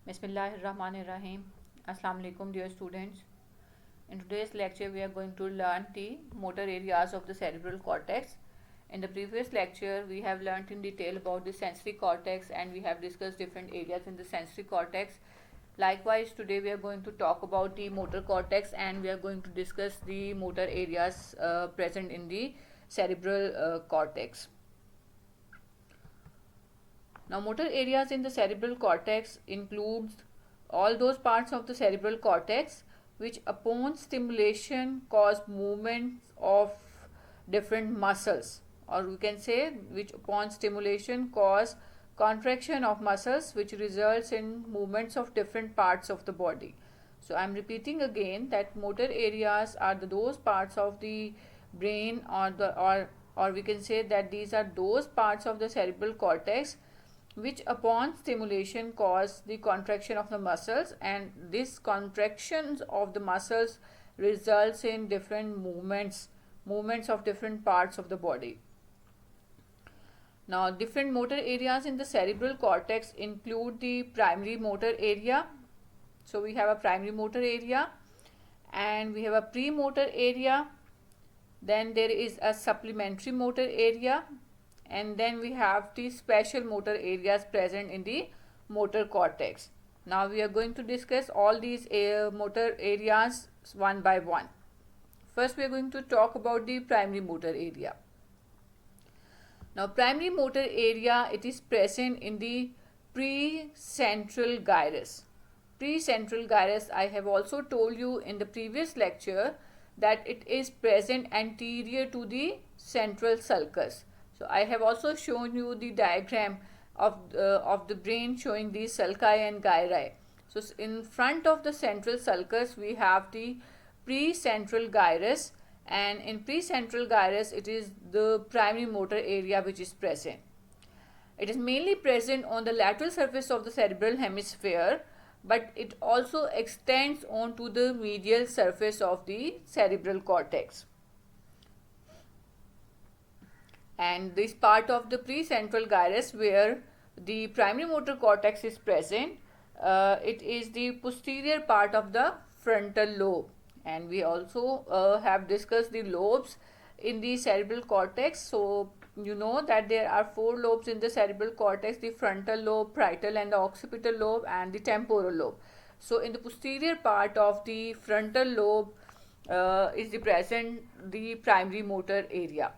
Bismillahirrahmanirrahim. Assalamu alaikum, dear students. In today's lecture, we are going to learn the motor areas of the cerebral cortex. In the previous lecture, we have learned in detail about the sensory cortex and we have discussed different areas in the sensory cortex. Likewise, today we are going to talk about the motor cortex and we are going to discuss the motor areas present in the cerebral cortex. Now, motor areas in the cerebral cortex includes all those parts of the cerebral cortex which upon stimulation cause movements of different muscles, or we can say which upon stimulation cause contraction of muscles which results in movements of different parts of the body. So I am repeating again that motor areas are those parts of the brain or we can say that these are those parts of the cerebral cortex which upon stimulation cause the contraction of the muscles, and this contractions of the muscles results in different movements of different parts of the body. Now, different motor areas in the cerebral cortex include the primary motor area. So we have a primary motor area and we have a premotor area, then there is a supplementary motor area, and then we have the special motor areas present in the motor cortex. Now we are going to discuss all these motor areas one by one. First we are going to talk about the primary motor area. Now primary motor area, it is present in the precentral gyrus. Precentral gyrus, I have also told you in the previous lecture that it is present anterior to the central sulcus. So I have also shown you the diagram of the brain showing these sulci and gyri. So in front of the central sulcus we have the precentral gyrus, and in precentral gyrus it is the primary motor area which is present. It is mainly present on the lateral surface of the cerebral hemisphere, but it also extends onto the medial surface of the cerebral cortex. And this part of the precentral gyrus where the primary motor cortex is present, it is the posterior part of the frontal lobe, and we also have discussed the lobes in the cerebral cortex. So you know that there are 4 lobes in the cerebral cortex: the frontal lobe, parietal and the occipital lobe, and the temporal lobe. So in the posterior part of the frontal lobe is the present the primary motor area.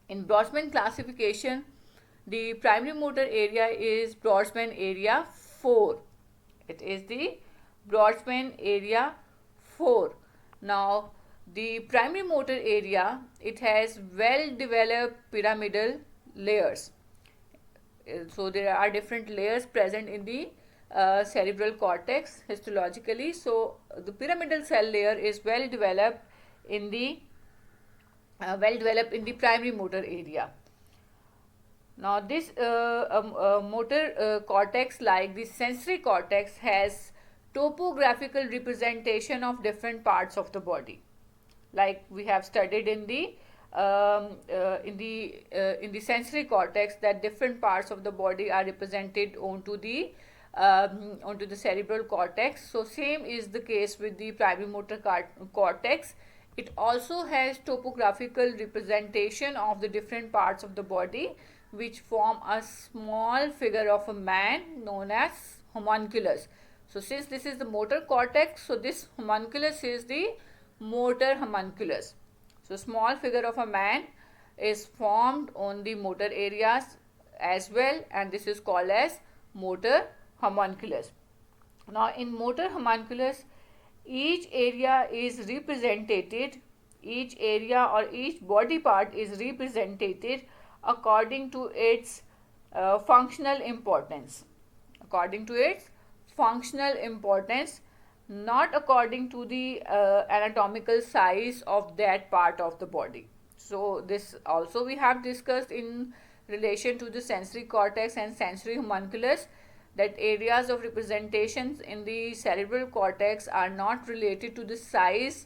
In Boltzmann classification, the primary motor area is Boltzmann area 4. It is the Boltzmann area 4. Now, the primary motor area, it has well developed pyramidal layers. So there are different layers present in the cerebral cortex histologically. So the pyramidal cell layer is well developed in the primary motor area. Now this motor cortex, like the sensory cortex, has topographical representation of different parts of the body, like we have studied in the sensory cortex, that different parts of the body are represented onto the cerebral cortex. So same is the case with the primary motor cortex. It also has topographical representation of the different parts of the body which form a small figure of a man known as homunculus. So since this is the motor cortex, so this homunculus is the motor homunculus. So small figure of a man is formed on the motor areas as well, and this is called as motor homunculus. Now in motor homunculus, each area is represented, each area or each body part is represented according to its functional importance. According to its functional importance, not according to the anatomical size of that part of the body. So this also we have discussed in relation to the sensory cortex and sensory homunculus, that areas of representations in the cerebral cortex are not related to the size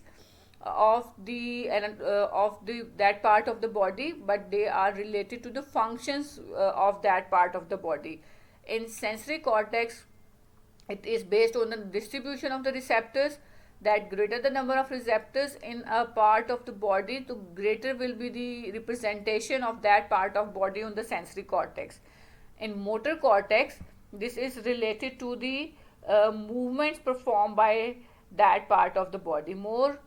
of that part of the body, but they are related to the functions of that part of the body. In sensory cortex, It is based on the distribution of the receptors, that greater the number of receptors in a part of the body, the greater will be the representation of that part of body on the sensory cortex. In motor cortex, this is related to the movements performed by that part of the body. More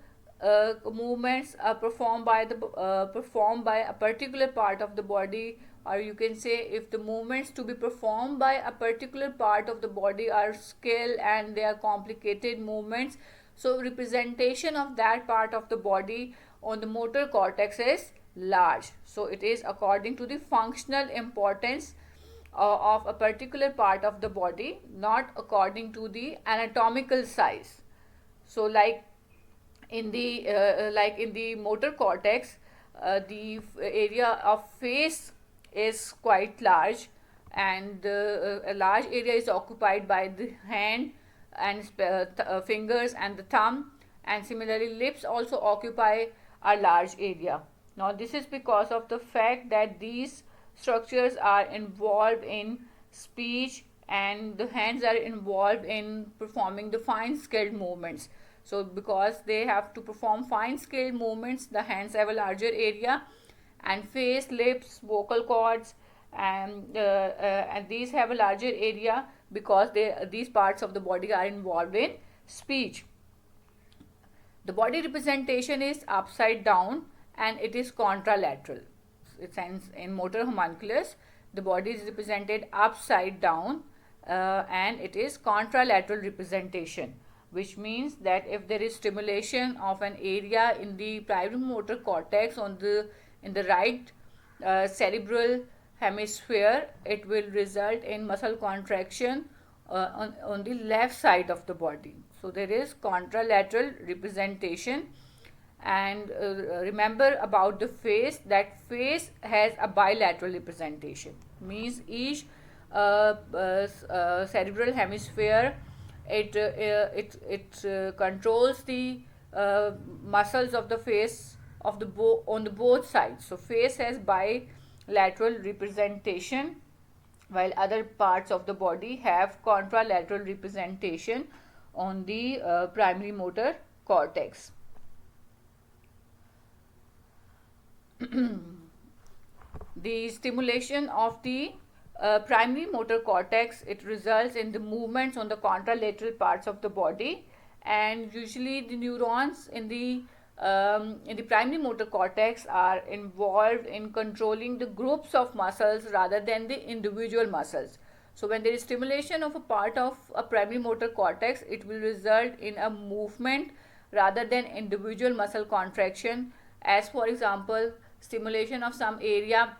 movements are performed by a particular part of the body, or you can say if the movements to be performed by a particular part of the body are skilled and they are complicated movements, so representation of that part of the body on the motor cortex is large. So it is according to the functional importance of a particular part of the body, not according to the anatomical size. So like in the motor cortex, the area of face is quite large, and a large area is occupied by the hand and fingers and the thumb, and similarly lips also occupy a large area. Now this is because of the fact that these structures are involved in speech, and the hands are involved in performing the fine scaled movements. So because they have to perform fine scaled movements, the hands have a larger area, and face, lips, vocal cords, and these have a larger area because these parts of the body are involved in speech. The body representation is upside down and it is contralateral. In motor homunculus, the body is represented upside down and it is contralateral representation, which means that if there is stimulation of an area in the primary motor cortex in the right cerebral hemisphere, it will result in muscle contraction on the left side of the body. So there is contralateral representation. And remember about the face, that face has a bilateral representation, means each cerebral hemisphere, it controls the muscles of the face of the on the both sides. So face has bilateral representation, while other parts of the body have contralateral representation on the primary motor cortex. The stimulation of the primary motor cortex, it results in the movements on the contralateral parts of the body, and usually the neurons in the primary motor cortex are involved in controlling the groups of muscles rather than the individual muscles. So when there is stimulation of a part of a primary motor cortex, it will result in a movement rather than individual muscle contraction. As for example, stimulation of some area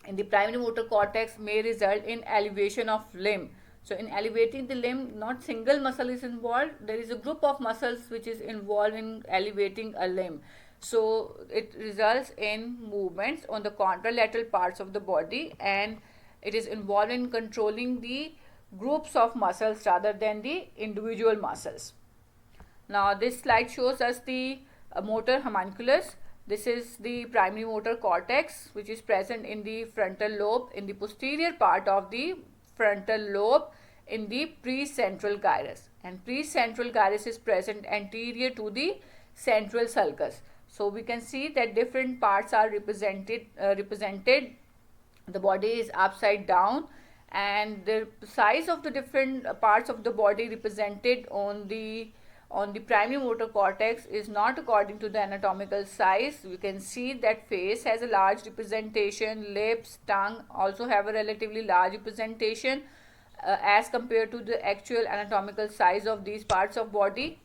in the primary motor cortex may result in elevation of limb. So in elevating the limb, not single muscle is involved, there is a group of muscles which is involved in elevating a limb. So it results in movements on the contralateral parts of the body, and it is involved in controlling the groups of muscles rather than the individual muscles. Now this slide shows us the motor homunculus. This is the primary motor cortex, which is present in the frontal lobe, in the posterior part of the frontal lobe, in the precentral gyrus, and precentral gyrus is present anterior to the central sulcus. So we can see that different parts are represented. The body is upside down, and the size of the different parts of the body represented on the primary motor cortex is not according to the anatomical size. We can see that face has a large representation, lips, tongue also have a relatively large representation as compared to the actual anatomical size of these parts of body.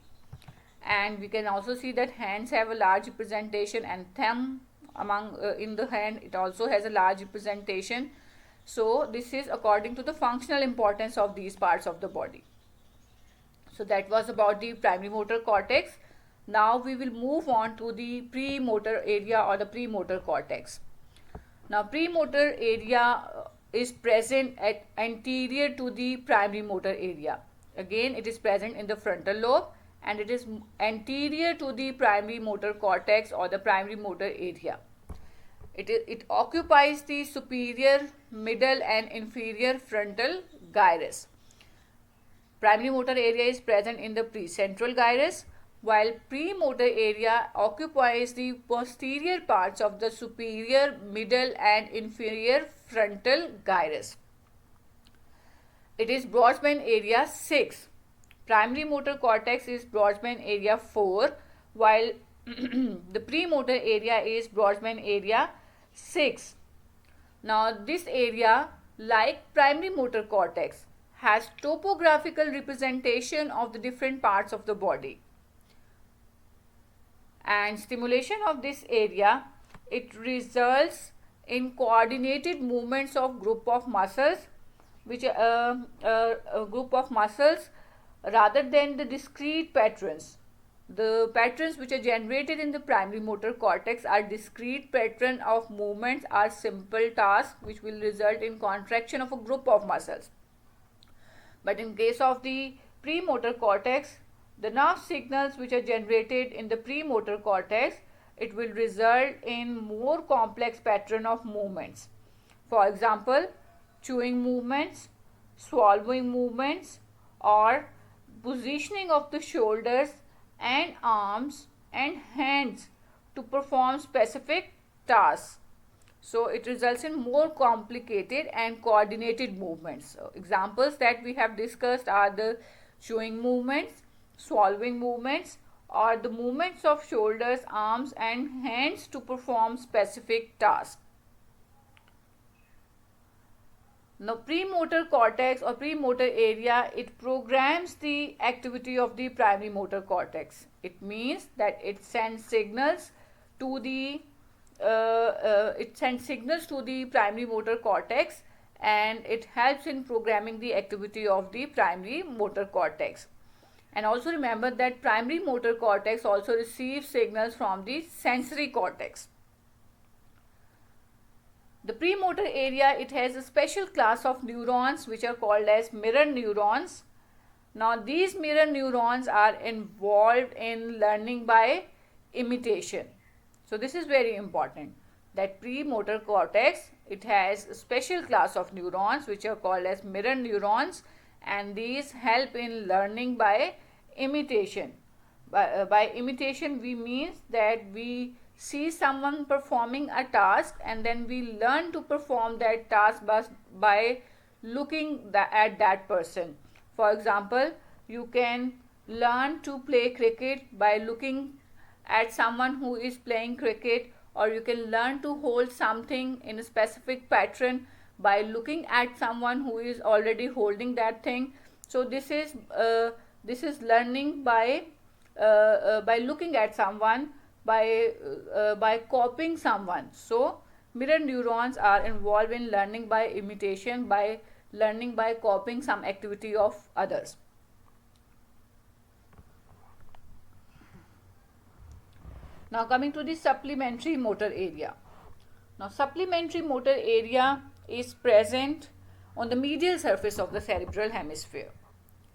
And we can also see that hands have a large representation, and thumb in the hand, it also has a large representation. So this is according to the functional importance of these parts of the body. So that was about the primary motor cortex. Now we will move on to the premotor area or the premotor cortex. Now premotor area is present at anterior to the primary motor area. Again, it is present in the frontal lobe, and it is anterior to the primary motor cortex or the primary motor area. It occupies the superior, middle, and inferior frontal gyrus. Primary motor area is present in the precentral gyrus, while premotor area occupies the posterior parts of the superior, middle and inferior frontal gyrus. It is Brodmann area 6. Primary motor cortex is Brodmann area 4, while the premotor area is Brodmann area 6. Now this area, like primary motor cortex, has topographical representation of the different parts of the body. And stimulation of this area, it results in coordinated movements of group of muscles, which a group of muscles rather than the discrete patterns. The patterns which are generated in the primary motor cortex are discrete pattern of movements, are simple tasks which will result in contraction of a group of muscles. But in case of the premotor cortex, the nerve signals which are generated in the premotor cortex, it will result in more complex pattern of movements. For example, chewing movements, swallowing movements, or positioning of the shoulders and arms and hands to perform specific tasks. So it results in more complicated and coordinated movements. So examples that we have discussed are the chewing movements, swallowing movements, or the movements of shoulders, arms and hands to perform specific tasks. Now premotor cortex or premotor area, it programs the activity of the primary motor cortex. It means that it sends signals to the primary motor cortex, and it helps in programming the activity of the primary motor cortex. And also remember that primary motor cortex also receives signals from the sensory cortex. The premotor area, it has a special class of neurons which are called as mirror neurons. Now these mirror neurons are involved in learning by imitation. So this is very important, that premotor cortex, it has a special class of neurons which are called as mirror neurons, and these help in learning by imitation. By imitation we means that we see someone performing a task and then we learn to perform that task by looking at that person. For example, you can learn to play cricket by looking at someone who is playing cricket, or you can learn to hold something in a specific pattern by looking at someone who is already holding that thing. So this is learning by looking at someone, by copying someone. So mirror neurons are involved in learning by imitation, by learning by copying some activity of others. Now coming to the supplementary motor area. Now supplementary motor area is present on the medial surface of the cerebral hemisphere.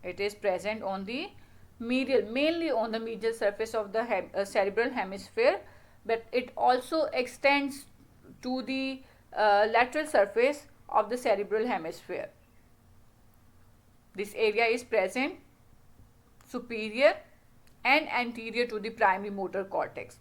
It is present on the mainly on the medial surface of the cerebral hemisphere, but it also extends to the lateral surface of the cerebral hemisphere. This area is present superior and anterior to the primary motor cortex.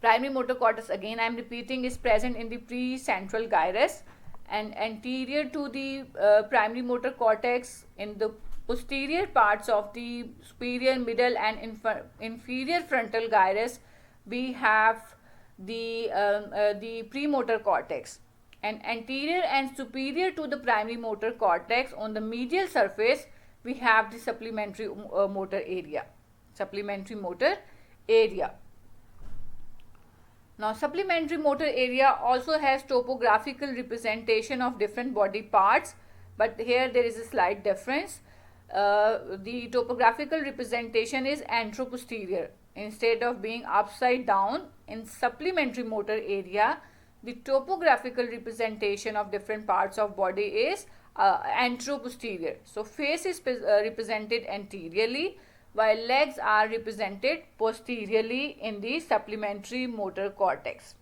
Primary motor cortex, again I am repeating, is present in the precentral gyrus, and anterior to the primary motor cortex, in the posterior parts of the superior, middle and inferior frontal gyrus, we have the premotor cortex, and anterior and superior to the primary motor cortex on the medial surface we have the supplementary motor area. Now supplementary motor area also has topographical representation of different body parts, but here there is a slight difference. The topographical representation is anteroposterior. Instead of being upside down, in supplementary motor area, the topographical representation of different parts of body is anteroposterior. So face is represented anteriorly, while legs are represented posteriorly in the supplementary motor cortex.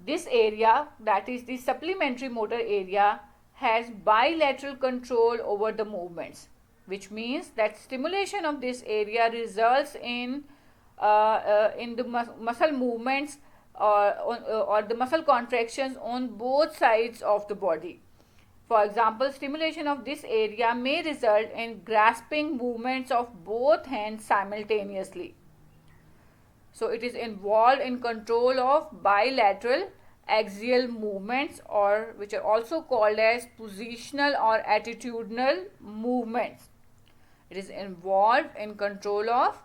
This area, that is the supplementary motor area, has bilateral control over the movements, which means that stimulation of this area results in the muscle movements or the muscle contractions on both sides of the body. For example, stimulation of this area may result in grasping movements of both hands simultaneously. So it is involved in control of bilateral axial movements, or which are also called as positional or attitudinal movements. It is involved in control of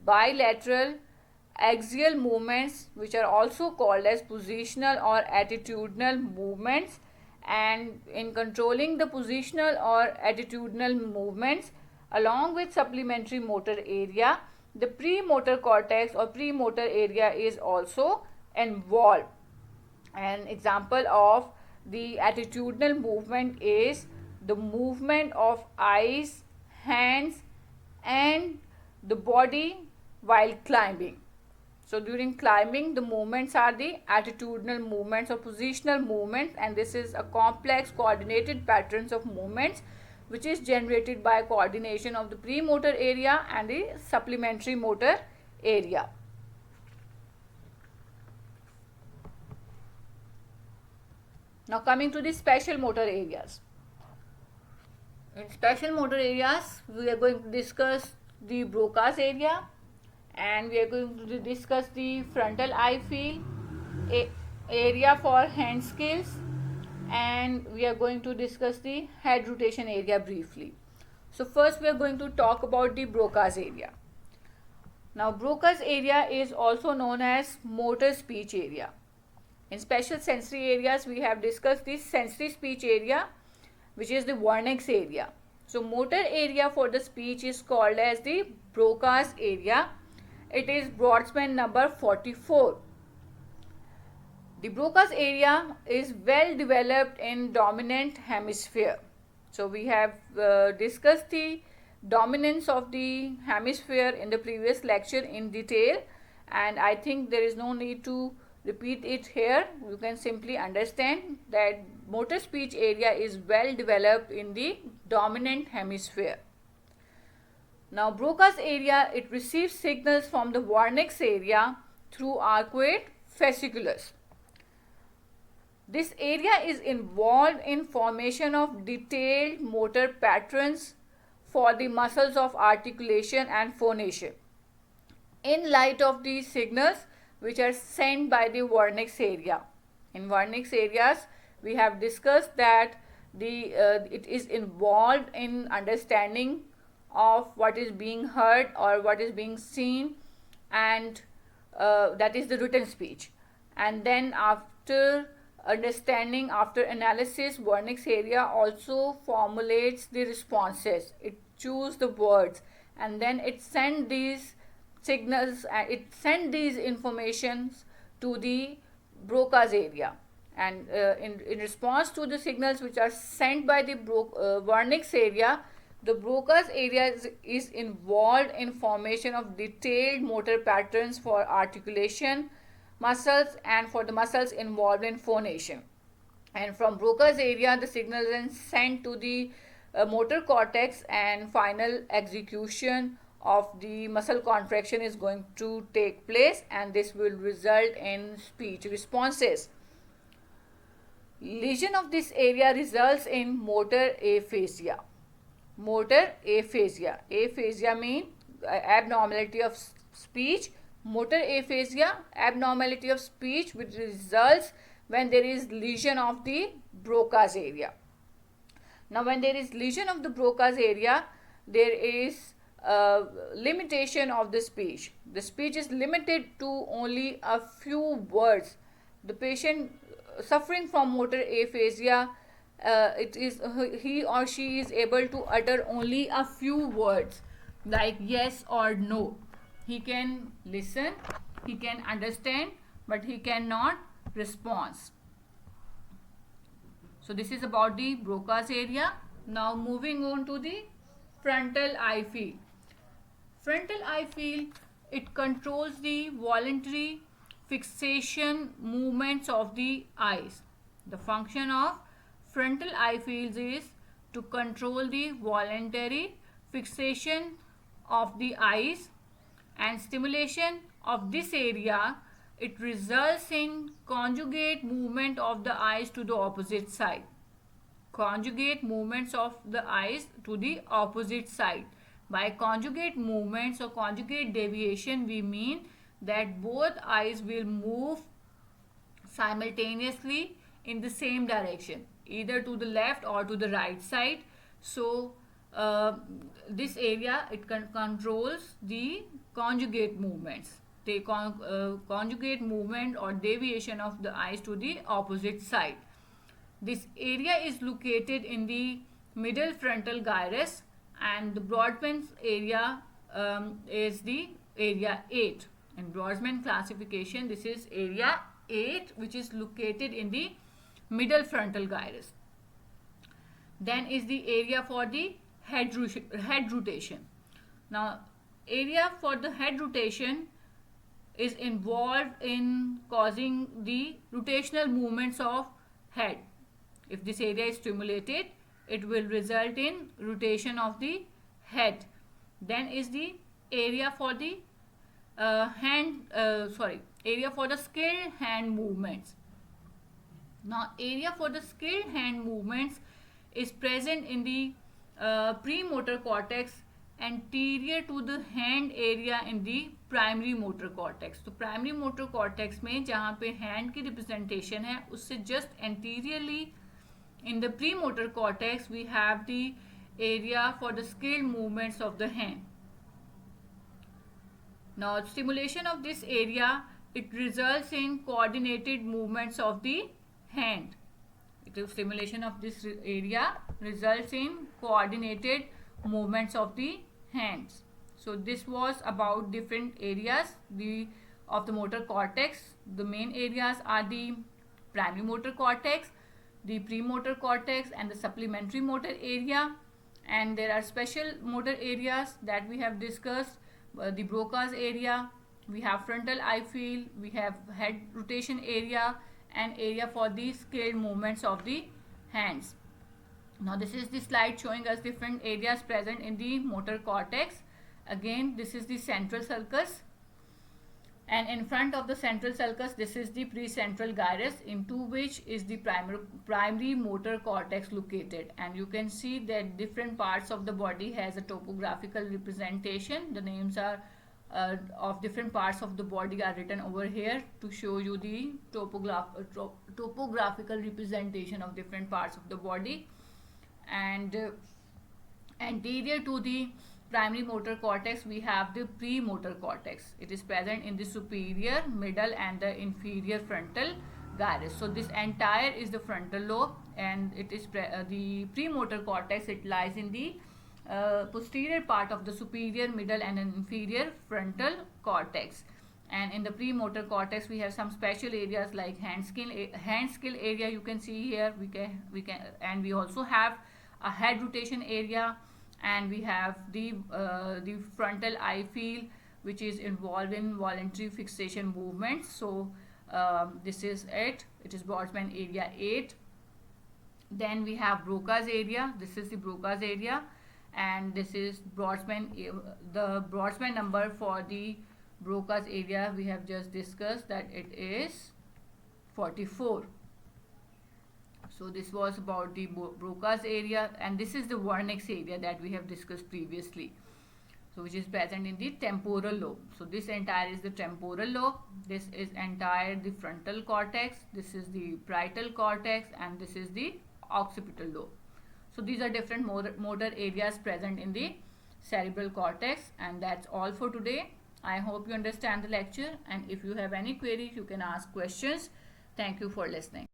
bilateral axial movements, which are also called as positional or attitudinal movements. And in controlling the positional or attitudinal movements along with supplementary motor area, the premotor cortex or premotor area is also involved. An example of the attitudinal movement is the movement of eyes, hands, and the body while climbing. So during climbing, the movements are the attitudinal movements or positional movements, and this is a complex coordinated patterns of movements which is generated by coordination of the premotor area and the supplementary motor area. Now coming to the special motor areas. In special motor areas, we are going to discuss the Broca's area, and we are going to discuss the frontal eye field, area for hand skills, and we are going to discuss the head rotation area briefly. So first we are going to talk about the Broca's area. Now Broca's area is also known as motor speech area. In special sensory areas, we have discussed this sensory speech area, which is the Wernicke's area. So motor area for the speech is called as the Broca's area. It is Boltzmann number 44. The Broca's area is well developed in dominant hemisphere. So we have discussed the dominance of the hemisphere in the previous lecture in detail, and I think there is no need to repeat it here. You can simply understand that motor speech area is well developed in the dominant hemisphere. Now Broca's area, it receives signals from the Wernicke's area through arcuate fasciculus. This area is involved in formation of detailed motor patterns for the muscles of articulation and phonation in light of the signals which are sent by the Wernicke's area. In Wernicke's areas, we have discussed that it is involved in understanding of what is being heard or what is being seen, and that is the written speech. And then after understanding, after analysis, Wernicke's area also formulates the responses. It chooses the words, and then it sends these signals, it sends these informations to the Broca's area, and in response to the signals which are sent by the Wernicke's area, the Broca's area is involved in formation of detailed motor patterns for articulation muscles and for the muscles involved in phonation. And from Broca's area, the signal is then sent to the motor cortex, and final execution of the muscle contraction is going to take place, and this will result in speech responses. Lesion of this area results in motor aphasia. Motor aphasia. Aphasia means abnormality of speech. Motor aphasia, abnormality of speech, which results when there is lesion of the Broca's area. Now when there is lesion of the Broca's area, there is limitation of the speech. The speech is limited to only a few words. The patient suffering from motor aphasia, he or she is able to utter only a few words like yes or no. He can listen, he can understand, but he cannot respond. So this is about the Broca's area. Now moving on to the frontal eye field. Frontal eye field, it controls the voluntary fixation movements of the eyes. The function of frontal eye fields is to control the voluntary fixation of the eyes, and stimulation of this area, it results in conjugate movement of the eyes to the opposite side. Conjugate movements of the eyes to the opposite side. By conjugate movements or conjugate deviation, we mean that both eyes will move simultaneously in the same direction, either to the left or to the right side. So this area, it controls the conjugate movements, the conjugate movement or deviation of the eyes to the opposite side. This area is located in the middle frontal gyrus, and the Brodmann's area is the area 8. In Brodmann classification, this is area 8, which is located in the middle frontal gyrus. Then is the area for the head rotation. Now, area for the head rotation is involved in causing the rotational movements of head. If this area is stimulated, it will result in rotation of the head. Then is the area for the area for the skilled hand movements. Now, area for the skilled hand movements is present in the premotor cortex anterior to the hand area in the primary motor cortex. तो primary motor cortex में जहाँ पे hand की representation है, उससे just anteriorly in the premotor cortex we have the area for the skilled movements of the hand. Now, stimulation of this area, it results in coordinated movements of the hand. The stimulation of this area results in coordinated movements of the hands. So this was about different areas of the motor cortex. The main areas are the primary motor cortex, the premotor cortex, and the supplementary motor area. And there are special motor areas that we have discussed. The Broca's area, we have frontal eye field, we have head rotation area, and area for the skilled movements of the hands. Now this is the slide showing us different areas present in the motor cortex. Again, this is the central sulcus, and in front of the central sulcus, this is the precentral gyrus, into which is the primary motor cortex located. And you can see that different parts of the body has a topographical representation. The names are of different parts of the body are written over here to show you the topographical representation of different parts of the body. And anterior to the primary motor cortex, we have the premotor cortex. It is present in the superior, middle, and the inferior frontal gyrus. So this entire is the frontal lobe, and it is the premotor cortex. It lies in the posterior part of the superior, middle, and inferior frontal cortex. And in the premotor cortex, we have some special areas like hand skill area. You can see here. We can, and we also have a head rotation area, and we have the frontal eye field, which is involved in voluntary fixation movements. So this is it. It is Brodmann area 8. Then we have Broca's area. This is the Broca's area, and this is Brodmann. The Brodmann number for the Broca's area we have just discussed that it is 44. So this was about the Broca's area, and this is the Wernicke's area that we have discussed previously. So which is present in the temporal lobe. So this entire is the temporal lobe. This is entire the frontal cortex. This is the parietal cortex, and this is the occipital lobe. So these are different motor areas present in the cerebral cortex, and that's all for today. I hope you understand the lecture, and if you have any queries, you can ask questions. Thank you for listening.